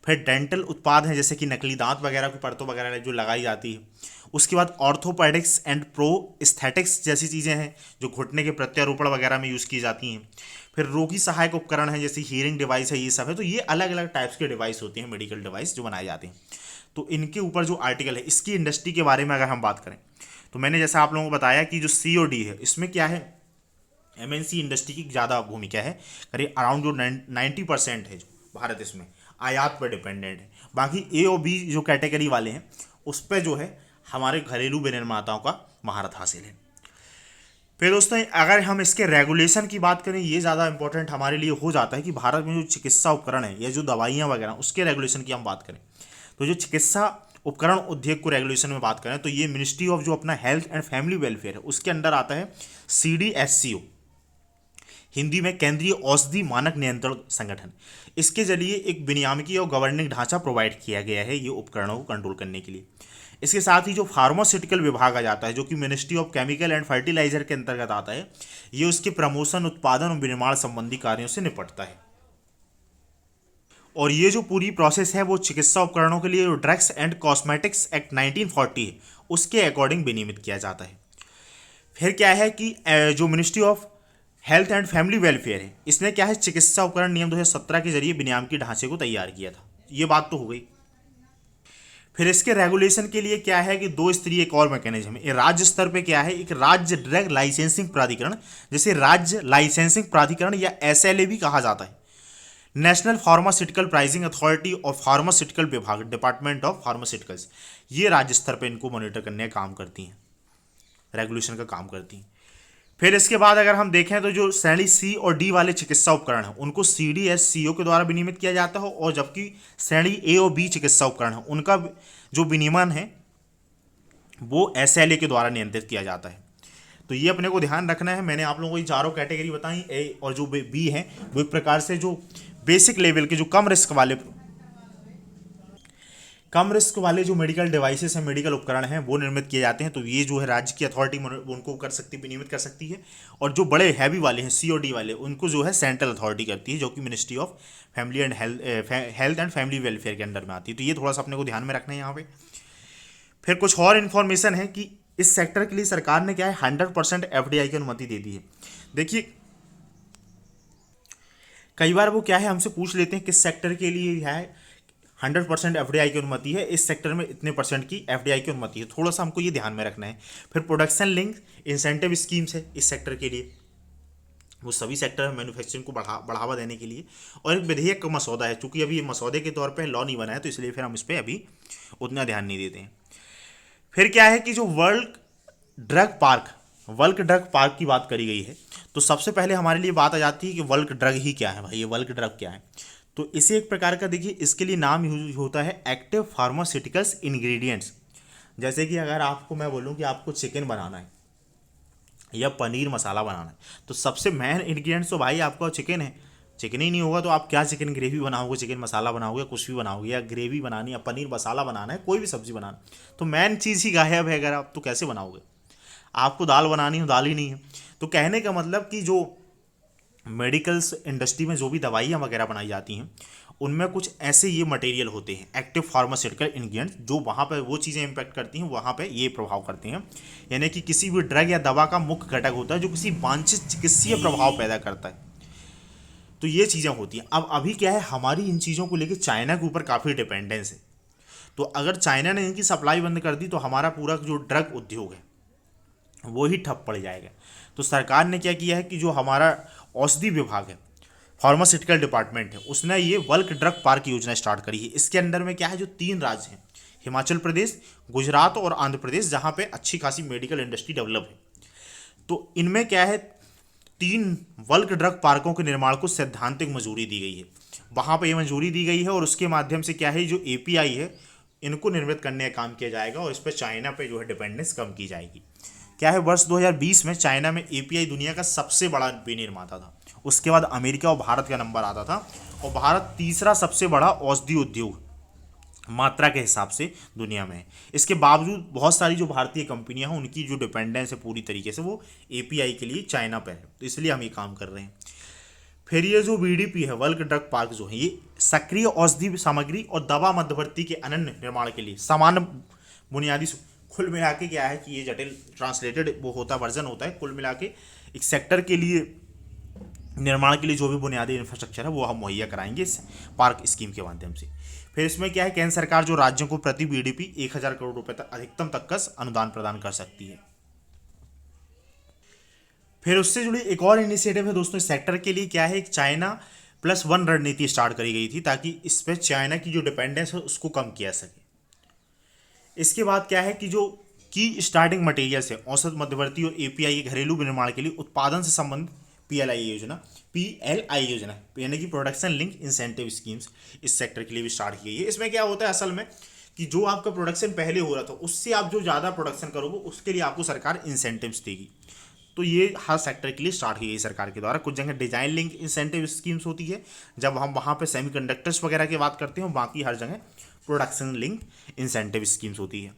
Speaker 1: फिर डेंटल उत्पाद हैं जैसे कि नकली दांत वगैरह की परतों वगैरह जो लगाई जाती है। उसके बाद ऑर्थोपेडिक्स एंड प्रो एस्थेटिक्स जैसी चीज़ें हैं जो घुटने के प्रत्यारोपण वगैरह में यूज़ की जाती हैं। फिर रोगी सहायक उपकरण हैं जैसे हियरिंग डिवाइस है, ये सब है। तो ये अलग अलग टाइप्स के डिवाइस होते हैं, मेडिकल डिवाइस जो बनाए जाते हैं। तो इनके ऊपर जो आर्टिकल है इसकी इंडस्ट्री के बारे में अगर हम बात करें तो मैंने जैसा आप लोगों को बताया कि जो सी और डी है इसमें क्या है, एमएनसी इंडस्ट्री की ज़्यादा भूमिका है, करीब अराउंड जो 90% है जो भारत इसमें आयात पर डिपेंडेंट है। बाकी ए और बी जो कैटेगरी वाले हैं उस पर जो है हमारे घरेलू विनिर्माताओं का महारत हासिल है। फिर दोस्तों अगर हम इसके रेगुलेशन की बात करें, ये ज़्यादा इंपॉर्टेंट हमारे लिए हो जाता है कि भारत में जो चिकित्सा उपकरण है या जो दवाइयाँ वगैरह उसके रेगुलेशन की हम बात करें तो जो चिकित्सा उपकरण उद्योग को रेगुलेशन में बात करें तो ये मिनिस्ट्री ऑफ जो अपना हेल्थ एंड फैमिली वेलफेयर है उसके अंडर आता है CDSCO, हिंदी में केंद्रीय औषधि मानक नियंत्रण संगठन। इसके जरिए एक विनियामकीय और गवर्निंग ढांचा प्रोवाइड किया गया है ये उपकरणों को कंट्रोल करने के लिए। इसके साथ ही जो फार्मास्यूटिकल विभाग आ जाता है जो कि ministry of chemical and fertiliser के अंतर्गत आता है, ये उसके प्रमोशन, उत्पादन और विनिर्माण संबंधी कार्यों से निपटता है। और ये जो पूरी प्रोसेस है वो चिकित्सा उपकरणों के लिए जो ड्रग्स एंड कॉस्मेटिक्स एक्ट 1940 है उसके अकॉर्डिंग विनियमित किया जाता है। फिर क्या है कि जो ministry of health and family welfare है इसने क्या है चिकित्सा उपकरण नियम 2017 के जरिए विनियामकी ढांचे को तैयार किया था। ये बात तो हो गई। फिर इसके रेगुलेशन के लिए क्या है कि 2 स्तरीय एक और मैकेनिज्म है। राज्य स्तर पे क्या है, एक राज्य ड्रग लाइसेंसिंग प्राधिकरण, जैसे राज्य लाइसेंसिंग प्राधिकरण या SLA भी कहा जाता है, नेशनल फार्मास्यूटिकल प्राइसिंग अथॉरिटी और फार्मास्यूटिकल विभाग, डिपार्टमेंट ऑफ फार्मास्यूटिकल्स, ये राज्य स्तर पे इनको मॉनिटर करने का काम करती हैं, रेगुलेशन का काम करती हैं। फिर इसके बाद अगर हम देखें तो जो श्रेणी C और D वाले चिकित्सा उपकरण हैं उनको CDSCO के द्वारा विनियमित किया जाता है, और जबकि श्रेणी A और B चिकित्सा उपकरण हैं उनका जो विनियमन है वो SLA के द्वारा नियंत्रित किया जाता है। तो ये अपने को ध्यान रखना है। मैंने आप लोगों को ये चारों कैटेगरी बताई, ए और जो बी है वो एक प्रकार से जो बेसिक लेवल के जो कम रिस्क वाले जो मेडिकल डिवाइसेस हैं, मेडिकल उपकरण हैं, वो निर्मित किए जाते हैं। तो ये जो है राज्य की अथॉरिटी उनको कर सकती है, विनियमित कर सकती है। और जो बड़े हैवी वाले हैं COD वाले, उनको जो है सेंट्रल अथॉरिटी करती है, जो कि ministry of family and health and family welfare के अंडर में आती है। तो ये थोड़ा सा अपने को ध्यान में रखना है यहाँ पे। फिर कुछ और इन्फॉर्मेशन है कि इस सेक्टर के लिए सरकार ने क्या है 100% FDI की अनुमति दे दी है। देखिए कई बार वो क्या है हमसे पूछ लेते हैं किस सेक्टर के लिए है 100% FDI की अनुमति है, इस सेक्टर में इतने परसेंट की FDI की अनुमति है। थोड़ा सा हमको ये ध्यान में रखना है। फिर प्रोडक्शन लिंक इंसेंटिव स्कीम्स है इस सेक्टर के लिए, वो सभी सेक्टर मैन्युफैक्चरिंग को बढ़ावा देने के लिए। और एक विधेयक का मसौदा है, चूंकि अभी ये मसौदे के तौर पे लॉ नहीं बना है, तो इसलिए फिर हम इस पर अभी उतना ध्यान नहीं देते हैं। फिर क्या है कि जो वर्ल्ड ड्रग पार्क की बात करी गई है, तो सबसे पहले हमारे लिए बात आ जाती है कि वर्ल्ड ड्रग ही क्या है भाई, ये वर्ल्ड ड्रग क्या है। तो इसे एक प्रकार का देखिए, इसके लिए नाम यूज होता है एक्टिव फार्मास्यूटिकल्स इंग्रेडिएंट्स। जैसे कि अगर आपको मैं बोलूँ कि आपको चिकन बनाना है या पनीर मसाला बनाना है, तो सबसे मेन इंग्रेडिएंट्स तो भाई आपका चिकन है। चिकन ही नहीं होगा तो आप क्या चिकन ग्रेवी बनाओगे, चिकन मसाला बनाओगे, कुछ भी बनाओगे, या ग्रेवी बनानी या पनीर मसाला बनाना है, कोई भी सब्जी बनाना, तो मेन चीज़ ही गायब है। अगर आप तो कैसे बनाओगे, आपको दाल बनानी हो, दाल ही नहीं है। तो कहने का मतलब कि जो मेडिकल्स इंडस्ट्री में जो भी दवाइयाँ वगैरह बनाई जाती हैं, उनमें कुछ ऐसे ये मटेरियल होते हैं एक्टिव फार्मास्यूटिकल इंग्रेडिएंट्स, जो वहाँ पर वो चीज़ें इम्पैक्ट करती हैं, वहाँ पे ये प्रभाव करते हैं। यानी कि किसी भी ड्रग या दवा का मुख्य घटक होता है जो किसी वांछित चिकित्सीय प्रभाव पैदा करता है। तो ये चीज़ें होती हैं। अब अभी क्या है, हमारी इन चीज़ों को लेकर चाइना के ऊपर काफ़ी डिपेंडेंस है। तो अगर चाइना ने इनकी सप्लाई बंद कर दी तो हमारा पूरा जो ड्रग उद्योग है वो ही ठप पड़ जाएगा। तो सरकार ने क्या किया है कि जो हमारा औषधि विभाग है, फार्मास्यूटिकल डिपार्टमेंट है, उसने ये वर्ल्ड ड्रग पार्क योजना स्टार्ट करी है। इसके अंडर में क्या है, जो 3 राज्य हैं, हिमाचल प्रदेश, गुजरात और आंध्र प्रदेश, जहाँ पे अच्छी खासी मेडिकल इंडस्ट्री डेवलप है। तो इनमें क्या है, 3 वर्ल्ड ड्रग पार्कों के निर्माण को सैद्धांतिक मंजूरी दी गई है। वहाँ पे ये मंजूरी दी गई है और उसके माध्यम से क्या है, जो API है इनको निर्मित करने का काम किया जाएगा और इस पर चाइना पे जो है डिपेंडेंस कम की जाएगी। क्या है, वर्ष 2020 में चाइना में API दुनिया का सबसे बड़ा विनिर्माता था। उसके बाद अमेरिका और भारत का नंबर आता था, और भारत तीसरा सबसे बड़ा औषधि उद्योग मात्रा के हिसाब से दुनिया में है। इसके बावजूद बहुत सारी जो भारतीय कंपनियां हैं उनकी जो डिपेंडेंस है पूरी तरीके से वो API के लिए चाइना पे है, तो इसलिए हम ये काम कर रहे हैं। फिर ये जो VDP है, वर्ल्ड ड्रग पार्क जो है, ये सक्रिय औषधि सामग्री और दवा मध्यवर्ती के अनन्य निर्माण के लिए समान बुनियादी कुल मिला के क्या है कि ये जटिल ट्रांसलेटेड वो होता वर्जन होता है, कुल मिला के एक सेक्टर के लिए निर्माण के लिए जो भी बुनियादी इंफ्रास्ट्रक्चर है वो हम मुहैया कराएंगे इस पार्क स्कीम के माध्यम से। फिर इसमें क्या है, केंद्र सरकार जो राज्यों को प्रति VDP 1,000 करोड़ रुपए तक अधिकतम तक का अनुदान प्रदान कर सकती है। फिर उससे जुड़ी एक और इनिशिएटिव है दोस्तों इस सेक्टर के लिए, क्या है, एक China+1 रणनीति स्टार्ट करी गई थी ताकि इस पर चाइना की जो डिपेंडेंस है उसको कम किया सके। इसके बाद क्या है कि जो की स्टार्टिंग मटेरियल्स है, औसत मध्यवर्ती और API के घरेलू विनिर्माण के लिए उत्पादन से संबंधित PLI योजना यानी कि प्रोडक्शन लिंक इंसेंटिव स्कीम्स इस सेक्टर के लिए भी स्टार्ट की गई है। इसमें क्या होता है असल में कि जो आपका प्रोडक्शन पहले हो रहा था उससे आप जो ज़्यादा प्रोडक्शन करोगे उसके लिए आपको सरकार इंसेंटिव्स देगी। तो ये हर सेक्टर के लिए स्टार्ट की गई सरकार के द्वारा। कुछ जगह डिजाइन लिंक इंसेंटिव स्कीम्स होती है जब हम वहाँ पे सेमीकंडक्टर्स वगैरह की बात करते हैं, बाकी हर जगह प्रोडक्शन लिंक इंसेंटिव स्कीम्स होती है।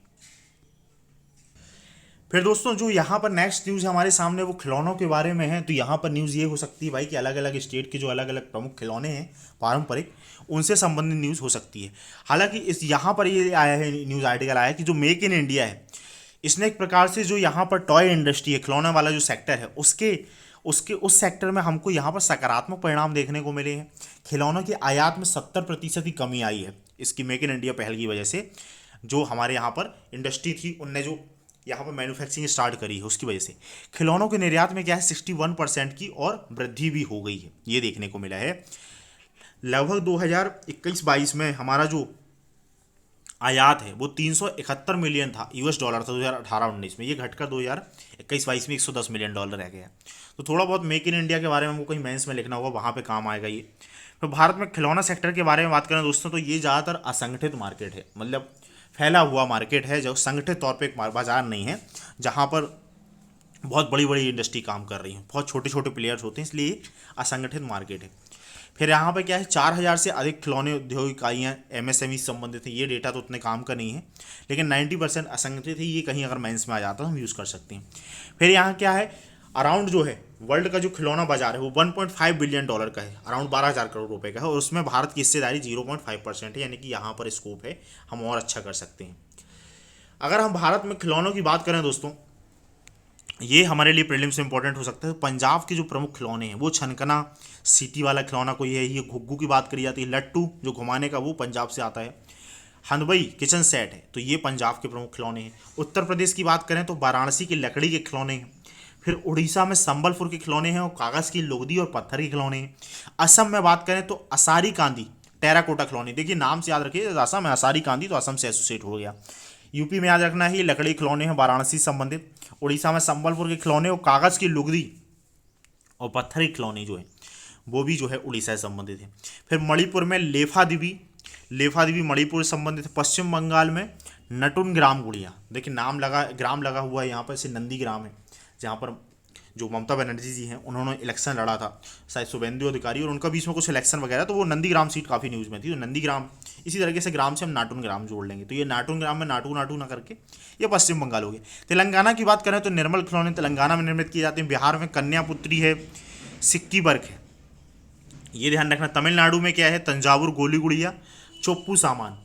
Speaker 1: फिर दोस्तों जो यहाँ पर नेक्स्ट न्यूज़ हमारे सामने वो खिलौनों के बारे में है। तो यहाँ पर न्यूज़ ये हो सकती है भाई कि अलग अलग स्टेट के जो अलग अलग प्रमुख खिलौने हैं पारंपरिक, उनसे संबंधित न्यूज़ हो सकती है। हालांकि इस यहाँ पर ये आया है, न्यूज़ आर्टिकल आया है कि जो मेक इन इंडिया है, इसने एक प्रकार से जो यहाँ पर टॉय इंडस्ट्री है, खिलौने वाला जो सेक्टर है, उसके उस सेक्टर में हमको यहाँ पर सकारात्मक परिणाम देखने को मिले हैं। खिलौनों की आयात में 70% की कमी आई है इसकी मेक इन इंडिया पहल की वजह से। जो हमारे यहाँ पर इंडस्ट्री थी उनने जो यहाँ पर मैन्युफैक्चरिंग स्टार्ट करी है उसकी वजह से खिलौनों के निर्यात में क्या है 61% की और वृद्धि भी हो गई है, ये देखने को मिला है। लगभग 2021-22 में हमारा जो आयात है वो 371 मिलियन था $, था 2018-19 में, ये घटकर 2021-22 में $110 मिलियन रह गया। तो थोड़ा बहुत मेक इन इंडिया के बारे में हमको कहीं मेंस में लिखना होगा, वहाँ पे काम आएगा ये। तो भारत में खिलौना सेक्टर के बारे में बात करें दोस्तों तो ये ज़्यादातर असंगठित मार्केट है, मतलब फैला हुआ मार्केट है, जो संगठित तौर पे एक बाजार नहीं है जहाँ पर बहुत बड़ी बड़ी इंडस्ट्री काम कर रही है, बहुत छोटे छोटे प्लेयर्स होते हैं, इसलिए असंगठित मार्केट है। फिर यहाँ पे क्या है, 4,000 से अधिक खिलौने उद्योग इकाइयाँ एमएसएमई से संबंधित है। ये डेटा तो उतने काम का नहीं है, लेकिन 90% असंगठित है। ये कहीं अगर मेंस में आ जाता है तो हम यूज़ कर सकते हैं। फिर यहाँ क्या है, अराउंड जो है वर्ल्ड का जो खिलौना बाजार है वो $1.5 बिलियन का है, अराउंड 12,000 करोड़ रुपए का है, और उसमें भारत की हिस्सेदारी 0.5% है, यानी कि यहाँ पर स्कोप है, हम और अच्छा कर सकते हैं। अगर हम भारत में खिलौनों की बात करें दोस्तों, ये हमारे लिए प्रीलिम्स में इंपॉर्टेंट हो सकता है। पंजाब के जो प्रमुख खिलौने हैं वो छनकना, सीटी वाला खिलौना कोई है, ये घुग्गू की बात करी जाती है, लट्टू जो घुमाने का वो पंजाब से आता है, हंदबई किचन सेट है, तो ये पंजाब के प्रमुख खिलौने हैं। उत्तर प्रदेश की बात करें तो वाराणसी की लकड़ी के खिलौने हैं। फिर उड़ीसा में संबलपुर के खिलौने हैं और कागज़ की लुगदी और पत्थर के खिलौने हैं। असम में बात करें तो असारी कांदी टेराकोटा खिलौने, देखिए नाम से याद रखिए, असम है, असारी कांदी तो असम से एसोसिएट हो गया। यूपी में याद रखना है ये लकड़ी खिलौने हैं वाराणसी से संबंधित। उड़ीसा में संबलपुर के खिलौने और कागज़ की लुगदी और पत्थर के खिलौने जो है वो भी जो है उड़ीसा से संबंधित है। फिर मणिपुर में लेफा देवी मणिपुर से संबंधित है। पश्चिम बंगाल में नटुन ग्राम गुड़िया, देखिए नाम लगा, ग्राम लगा हुआ है यहाँ पर, इसे नंदी ग्राम है, जहाँ पर जो ममता बनर्जी जी हैं उन्होंने इलेक्शन लड़ा था, शायद शुभेंदु अधिकारी, और उनका बीच में कुछ इलेक्शन वगैरह, तो वो नंदीग्राम सीट काफ़ी न्यूज़ में थी, तो नंदीग्राम। इसी तरीके से ग्राम से हम नाटुन ग्राम जोड़ लेंगे, तो ये नाटुन ग्राम में नाटू नाटू ना करके ये पश्चिम बंगाल हो गया। तेलंगाना की बात करें तो निर्मल खिलौने तेलंगाना में निर्मित किए जाते हैं। बिहार में कन्यापुत्री है, सिक्की बर्क है, ये ध्यान रखना। तमिलनाडु में क्या है, तंजावुर गोली गुड़िया, चोप्पू सामान,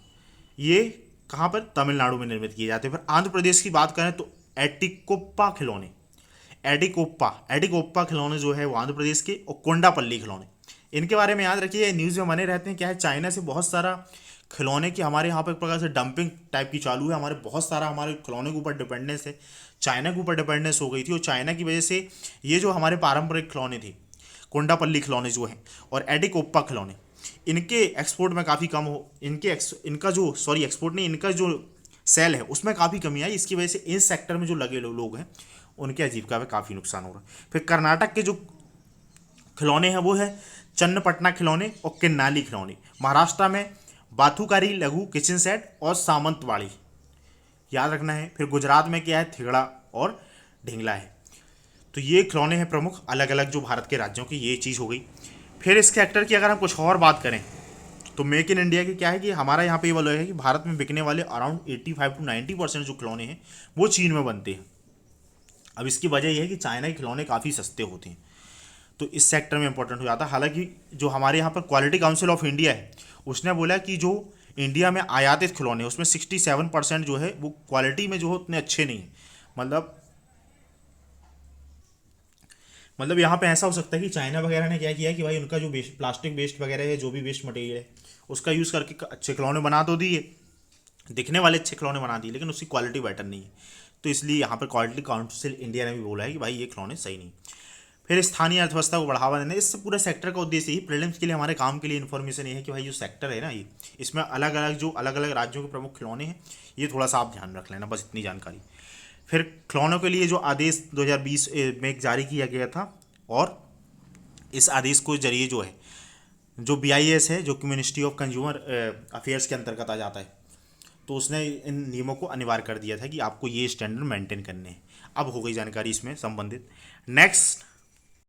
Speaker 1: ये कहाँ पर, तमिलनाडु में निर्मित किए जाते हैं। फिर आंध्र प्रदेश की बात करें तो एटिकोप्पा खिलौने, एडिकोप्पा खिलौने जो है वो आंध्र प्रदेश के, और कोंडापल्ली खिलौने, इनके बारे में याद रखिए, न्यूज़ में बने रहते हैं। क्या है, चाइना से बहुत सारा खिलौने की हमारे यहाँ पर एक प्रकार से डंपिंग टाइप की चालू है, हमारे बहुत सारा हमारे खिलौने के ऊपर डिपेंडेंस है, चाइना के ऊपर डिपेंडेंस हो गई थी, और चाइना की वजह से ये जो हमारे पारंपरिक खिलौने थे, कोंडापल्ली खिलौने जो हैं और एडिकोप्पा खिलौने, इनके एक्सपोर्ट में काफ़ी कम हो, इनका जो एक्सपोर्ट नहीं, इनका जो सेल है उसमें काफ़ी कमी आई। इसकी वजह से इस सेक्टर में जो लगे लोग हैं उनके आजीविका में काफ़ी नुकसान हो रहा है। फिर कर्नाटक के जो खिलौने हैं वो है चन्नपटना खिलौने और किन्नाली खिलौने। महाराष्ट्र में बाथुकारी लघु किचन सेट और सामंतवाड़ी, याद रखना है। फिर गुजरात में क्या है, थिगड़ा और ढिंगला है। तो ये खिलौने हैं प्रमुख अलग अलग जो भारत के राज्यों की, ये चीज़ हो गई। फिर इस सेक्टर की अगर हम कुछ और बात करें तो मेक इन इंडिया की क्या है कि हमारा यहाँ पे ये वाला है कि भारत में बिकने वाले अराउंड 85 to 90% जो खिलौने हैं वो चीन में बनते हैं। अब इसकी वजह यह है कि चाइना के खिलौने काफ़ी सस्ते होते हैं, तो इस सेक्टर में इंपॉर्टेंट हो जाता है। हालांकि जो हमारे यहाँ पर क्वालिटी काउंसिल ऑफ इंडिया है उसने बोला कि जो इंडिया में आयातित खिलौने उसमें 67% जो है वो क्वालिटी में जो है उतने अच्छे नहीं है। मतलब यहाँ पे ऐसा हो सकता है कि चाइना वगैरह ने क्या किया है कि भाई उनका जो प्लास्टिक वेस्ट वगैरह है, जो भी वेस्ट मटेरियल है उसका यूज़ करके अच्छे खिलौने बना तो दिए, दिखने वाले अच्छे खिलौने बना दिए, लेकिन उसकी क्वालिटी बेटर नहीं है। तो इसलिए यहाँ पर क्वालिटी काउंसिल इंडिया ने भी बोला है कि भाई ये खिलौने सही नहीं। फिर स्थानीय अर्थव्यवस्था को बढ़ावा देना, इस पूरे सेक्टर का उद्देश्य ही प्रीलिम्स के लिए हमारे काम के लिए इन्फॉर्मेशन ये है कि भाई जो सेक्टर है ना, ये इसमें अलग अलग राज्यों के प्रमुख खिलौने हैं, ये थोड़ा सा आप ध्यान रख लेना, बस इतनी जानकारी। फिर खिलौनों के लिए जो आदेश 2020 में जारी किया गया था, और इस आदेश को जरिए जो है जो BIS है, जो कि मिनिस्ट्री ऑफ कंज्यूमर अफेयर्स के अंतर्गत आ जाता है, तो उसने इन नियमों को अनिवार्य कर दिया था कि आपको ये स्टैंडर्ड मेंटेन करने हैं। अब हो गई जानकारी इसमें संबंधित। नेक्स्ट